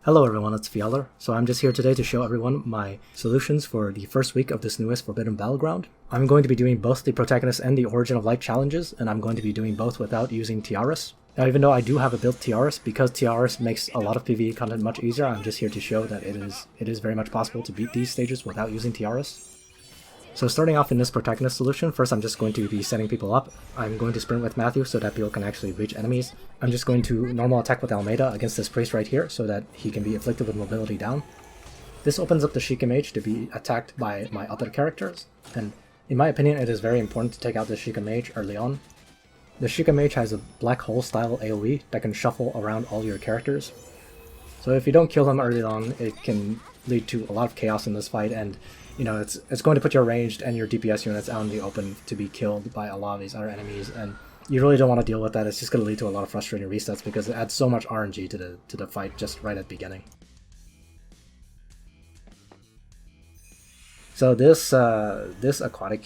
Hello everyone, it's Fieler. So I'm just here today to show everyone my solutions for the first week of this newest Forbidden Battleground. I'm going to be doing both the Protagonists and the Origin of Light challenges, and I'm going to be doing both without using Tiaris. Now, even though I do have a built Tiaris, because Tiaris makes a lot of PvE content much easier, I'm just here to show that it is very much possible to beat these stages without using Tiaris. So starting off in this Protagonist solution, first I'm just going to be setting people up. I'm going to sprint with Matthew so that people can actually reach enemies. I'm just going to normal attack with Almeida against this priest right here so that he can be afflicted with mobility down. This opens up the Sheikah Mage to be attacked by my other characters, and in my opinion it is very important to take out the Sheikah Mage early on. The Sheikah Mage has a black hole style AoE that can shuffle around all your characters. So if you don't kill them early on, it can lead to a lot of chaos in this fight, and you know, it's going to put your ranged and your DPS units out in the open to be killed by a lot of these other enemies, and you really don't want to deal with that. It's just going to lead to a lot of frustrating resets because it adds so much RNG to the fight just right at the beginning. So this aquatic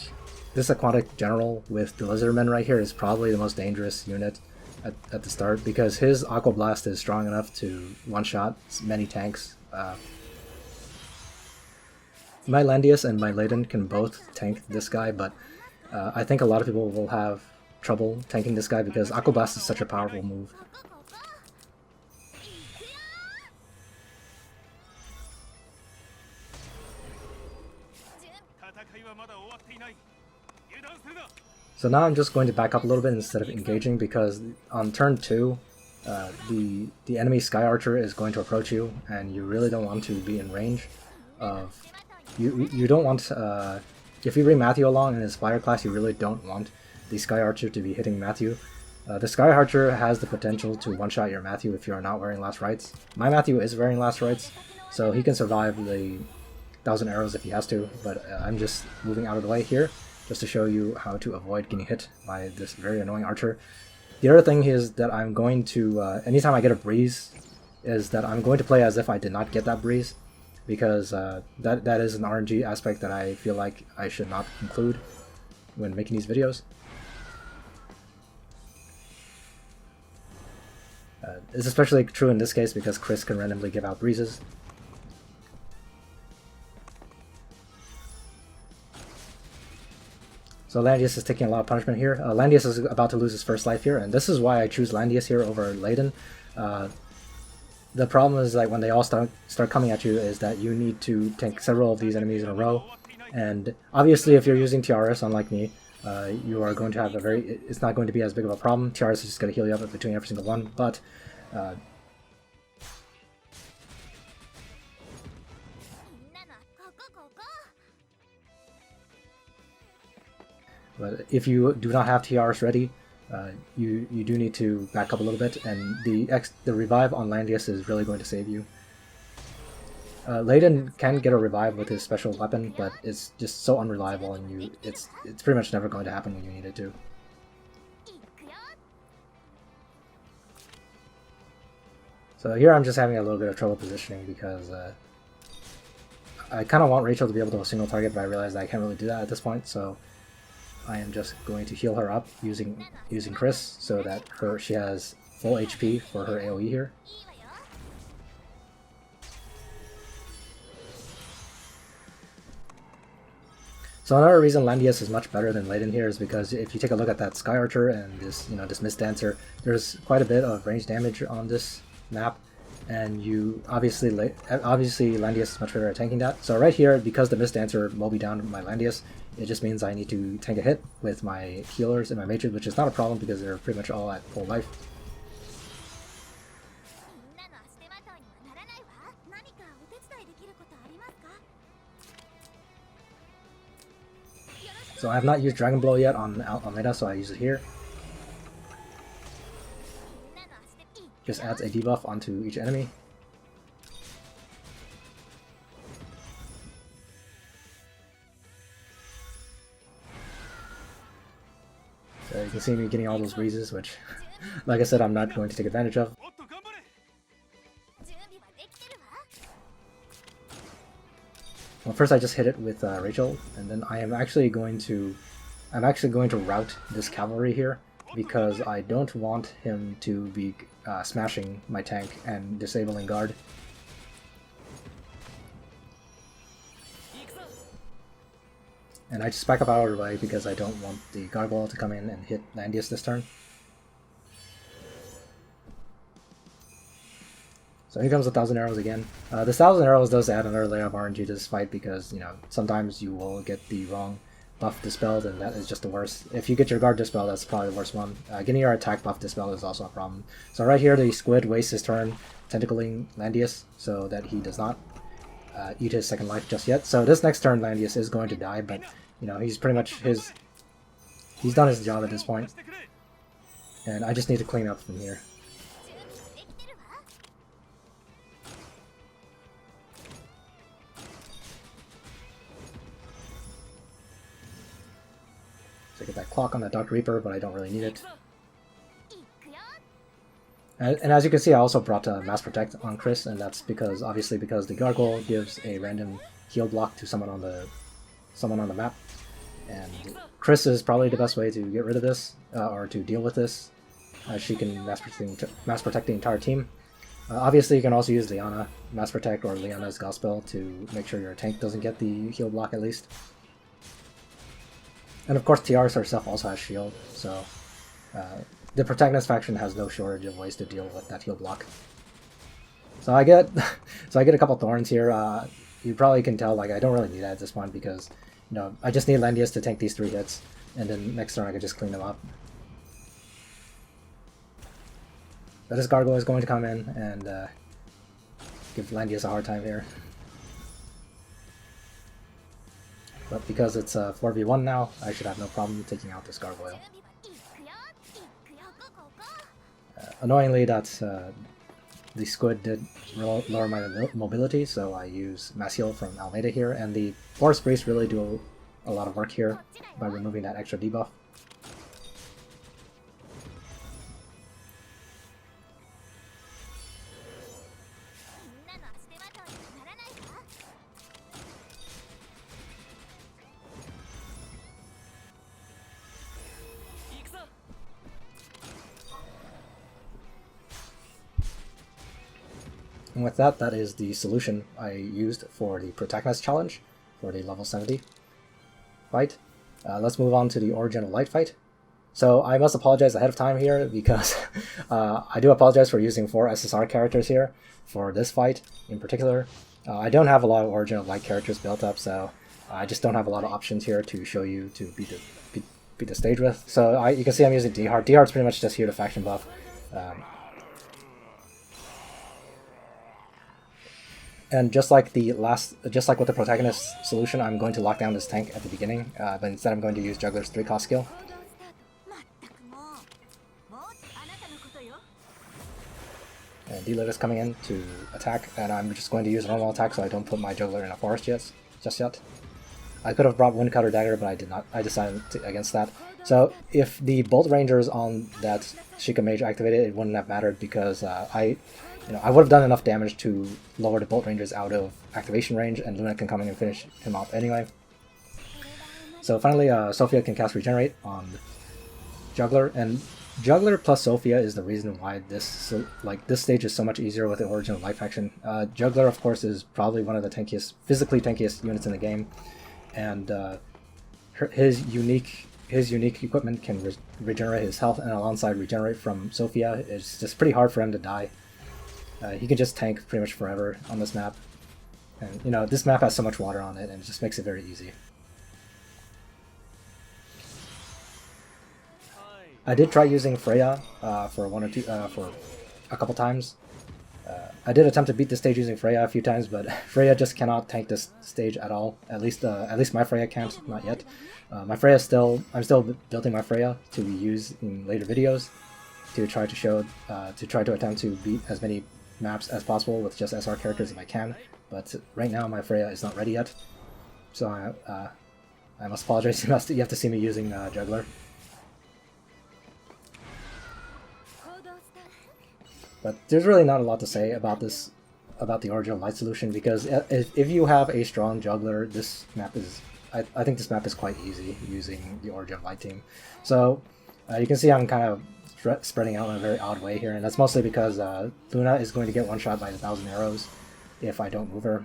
general with the Lizardmen right here is probably the most dangerous unit at the start because his Aqua Blast is strong enough to one-shot many tanks. My Landius and my Leiden can both tank this guy, but I think a lot of people will have trouble tanking this guy because Aqua Blast is such a powerful move. So now I'm just going to back up a little bit instead of engaging because on turn 2, the enemy Sky Archer is going to approach you, and you really don't want to be in range of... You don't want, if you bring Matthew along in his fire class, you really don't want the Sky Archer to be hitting Matthew. The Sky Archer has the potential to one-shot your Matthew if you are not wearing Last Rites. My Matthew is wearing Last Rites, so he can survive the 1,000 arrows if he has to, but I'm just moving out of the way here, just to show you how to avoid getting hit by this very annoying archer. The other thing is that I'm going to, anytime I get a breeze, is that I'm going to play as if I did not get that breeze, because that is an RNG aspect that I feel like I should not include when making these videos. It's especially true in this case because Chris can randomly give out breezes. So Landius is taking a lot of punishment here. Landius is about to lose his first life here, and this is why I choose Landius here over Leiden. The problem is that when they all start coming at you is that you need to tank several of these enemies in a row, and obviously if you're using Tiaris, unlike me, you are going to have it's not going to be as big of a problem. Tiaris is just going to heal you up between every single one, but if you do not have Tiaris ready, you do need to back up a little bit, and the revive on Landius is really going to save you. Leiden can get a revive with his special weapon, but it's just so unreliable, and it's pretty much never going to happen when you need it to. So here I'm just having a little bit of trouble positioning because I kind of want Rachel to be able to single target, but I realize that I can't really do that at this point, so I am just going to heal her up using Chris so that she has full HP for her AoE here. So another reason Landius is much better than Leiden here is because if you take a look at that Sky Archer and this Mist Dancer, there's quite a bit of range damage on this map, and obviously Landius is much better at tanking that. So right here, because the Mist Dancer will be down my Landius, it just means I need to tank a hit with my healers and my mages, which is not a problem because they're pretty much all at full life. So I have not used Dragon Blow yet on Almeida, so I use it here. Just adds a debuff onto each enemy. So you can see me getting all those breezes, which, like I said, I'm not going to take advantage of. Well, first I just hit it with Rachel, and then I'm actually going to rout this cavalry here because I don't want him to be smashing my tank and disabling guard. And I just back up out of the way because I don't want the Gargoyle to come in and hit Landius this turn. So here comes 1,000 arrows again. This 1,000 arrows does add another layer of RNG to this fight because, you know, sometimes you will get the wrong buff dispelled, and that is just the worst. If you get your guard dispelled, that's probably the worst one. Getting your attack buff dispelled is also a problem. So right here, the squid wastes his turn tentacling Landius so that he does not eat his second life just yet. So this next turn, Landius is going to die, but, you know, he's pretty much he's done his job at this point. And I just need to clean up from here. So I get that clock on that Dark Reaper, but I don't really need it. And as you can see, I also brought Mass Protect on Chris, and that's because, obviously, because the Gargoyle gives a random heal block to someone on the map. And Chris is probably the best way to get rid of this, or to deal with this, as she can mass protect the entire team. Obviously, you can also use Liana Mass Protect or Liana's Gospel to make sure your tank doesn't get the heal block at least. And of course, Tiaris herself also has shield, so the Protagonist faction has no shortage of ways to deal with that heal block. So I get a couple thorns here. You probably can tell, like, I don't really need that at this point because, you know, I just need Landius to tank these 3 hits, and then next turn I can just clean them up. But this Gargoyle is going to come in and give Landius a hard time here. But because it's 4v1 now, I should have no problem taking out this Gargoyle. Annoyingly, the squid did lower my mobility, so I use Mass Heal from Almeida here, and the Forest Priest really do a lot of work here by removing that extra debuff. And with that, that is the solution I used for the Protagonist challenge, for the level 70 fight. Let's move on to the Origin of Light fight. So I must apologize ahead of time here, because I do apologize for using 4 SSR characters here for this fight in particular. I don't have a lot of Origin of Light characters built up, so I just don't have a lot of options here to show you to beat the stage with. So you can see I'm using D-Heart. D-Heart's pretty much just here to faction buff. And just like with the Protagonist solution, I'm going to lock down this tank at the beginning, but instead I'm going to use Juggler's 3-cost skill. And D-Lit is coming in to attack, and I'm just going to use a normal attack so I don't put my Juggler in a forest just yet. I could have brought Windcutter Dagger, but I did not. I decided against that. So if the Bolt Rangers on that Sheikah Mage activated, it wouldn't have mattered because I would have done enough damage to lower the Bolt Rangers out of activation range, and Luna can come in and finish him off anyway. So finally, Sophia can cast Regenerate on Juggler, and Juggler plus Sophia is the reason why this stage is so much easier with the Origin of Light faction. Juggler, of course, is probably one of the physically tankiest units in the game, and his unique equipment can regenerate his health, and alongside Regenerate from Sophia, it's just pretty hard for him to die. He can just tank pretty much forever on this map. And, you know, this map has so much water on it, and it just makes it very easy. I did try using Freya for a couple times. I did attempt to beat this stage using Freya a few times, but Freya just cannot tank this stage at all. At least my Freya can't, not yet. I'm still building my Freya to use in later videos to try to attempt to beat as many maps as possible with just SR characters if I can. But right now my Freya is not ready yet, so I must apologize. You have to see me using Juggler. But there's really not a lot to say about the Origin of Light solution, because if you have a strong Juggler, this map is, I think this map is quite easy using the Origin of Light team. So you can see I'm kind of spreading out in a very odd way here, and that's mostly because Luna is going to get one shot by 1,000 arrows if I don't move her.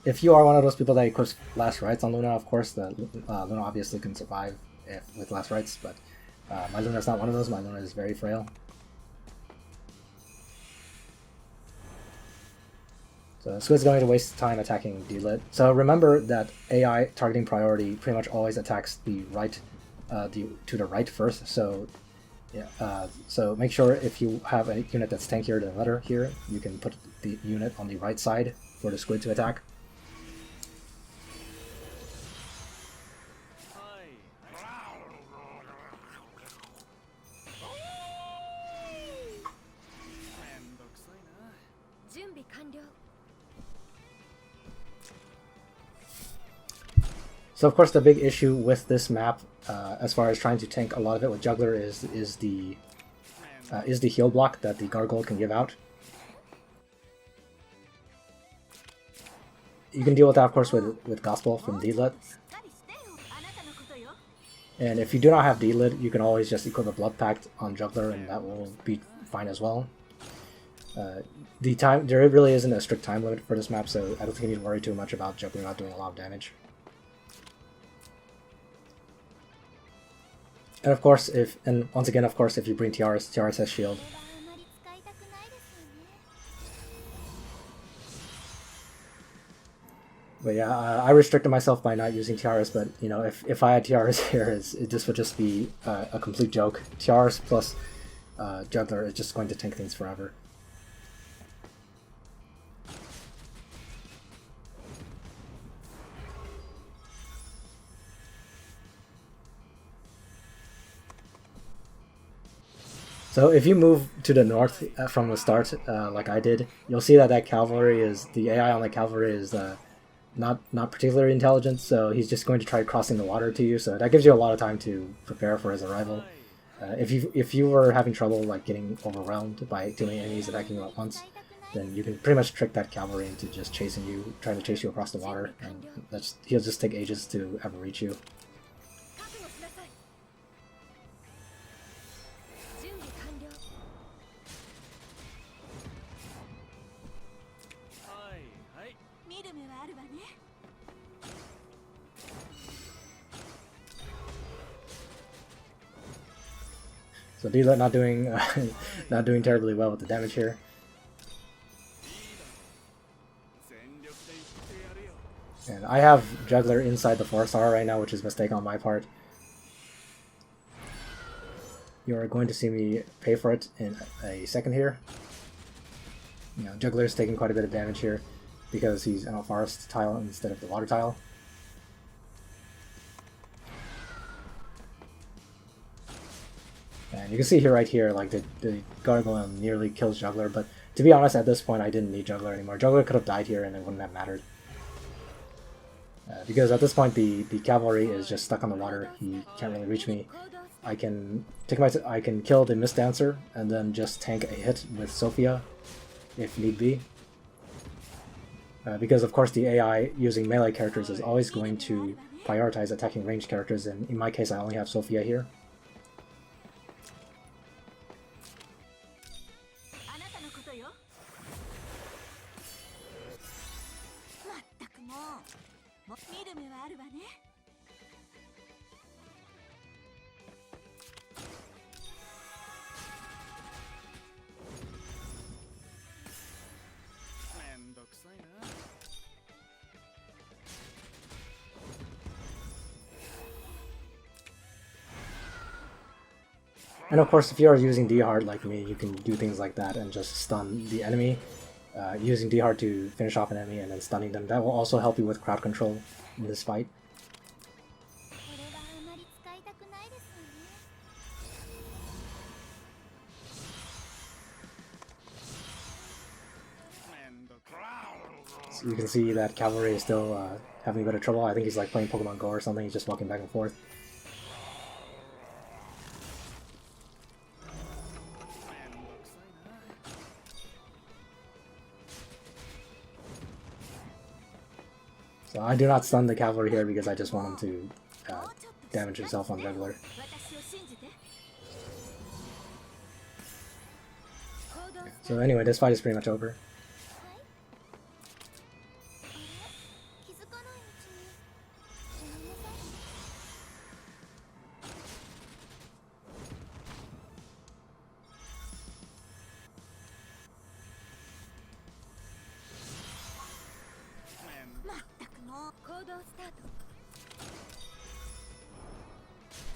if you are one of those people that equips Last Rites on Luna, of course, the Luna obviously can survive with Last Rites, but my Luna is not one of those. My Luna is very frail. So Squid's going to waste time attacking D-Lit. So remember that AI targeting priority pretty much always attacks the right, to the right first. So yeah, so make sure if you have a unit that's tankier than another here, you can put the unit on the right side for the Squid to attack. So of course the big issue with this map, as far as trying to tank a lot of it with Juggler, is the heal block that the Gargoyle can give out. You can deal with that, of course, with Gospel from D-Lit. And if you do not have D-Lit, you can always just equip a Blood Pact on Juggler, and that will be fine as well. There really isn't a strict time limit for this map, so I don't think you need to worry too much about Juggler not doing a lot of damage. And of course, once again, of course, if you bring Tiaris, Tiaris has shield. But yeah, I restricted myself by not using Tiaris, but you know, if I had Tiaris here, this would just be a complete joke. Tiaris plus Juggler is just going to tank things forever. So if you move to the north from the start, like I did, you'll see that cavalry the AI on the cavalry is not particularly intelligent, so he's just going to try crossing the water to you, so that gives you a lot of time to prepare for his arrival. If you were having trouble like getting overwhelmed by too many enemies attacking you at once, then you can pretty much trick that cavalry into just chasing you, trying to chase you across the water, and he'll just take ages to ever reach you. So D-Lit not doing terribly well with the damage here. And I have Juggler inside the 4-star right now, which is a mistake on my part. You are going to see me pay for it in a second here. You know, Juggler is taking quite a bit of damage here because he's on a forest tile instead of the water tile. And you can see here, right here, like the Gargoyle nearly kills Juggler, but to be honest, at this point I didn't need Juggler anymore. Juggler could have died here and it wouldn't have mattered. Because at this point the cavalry is just stuck on the water, he can't really reach me. I can kill the Mist Dancer and then just tank a hit with Sophia, if need be. Because of course the AI using melee characters is always going to prioritize attacking ranged characters, and in my case I only have Sophia here. And of course, if you are using D-Hard like me, you can do things like that and just stun the enemy. Using D-Hard to finish off an enemy and then stunning them, that will also help you with crowd control in this fight. So you can see that cavalry is still having a bit of trouble. I think he's like playing Pokemon Go or something, he's just walking back and forth. So I do not stun the cavalry here because I just want him to damage himself on Juggler. So anyway, this fight is pretty much over.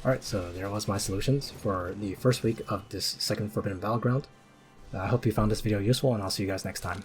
Alright, so there was my solutions for the first week of this second Forbidden Battleground. I hope you found this video useful, and I'll see you guys next time.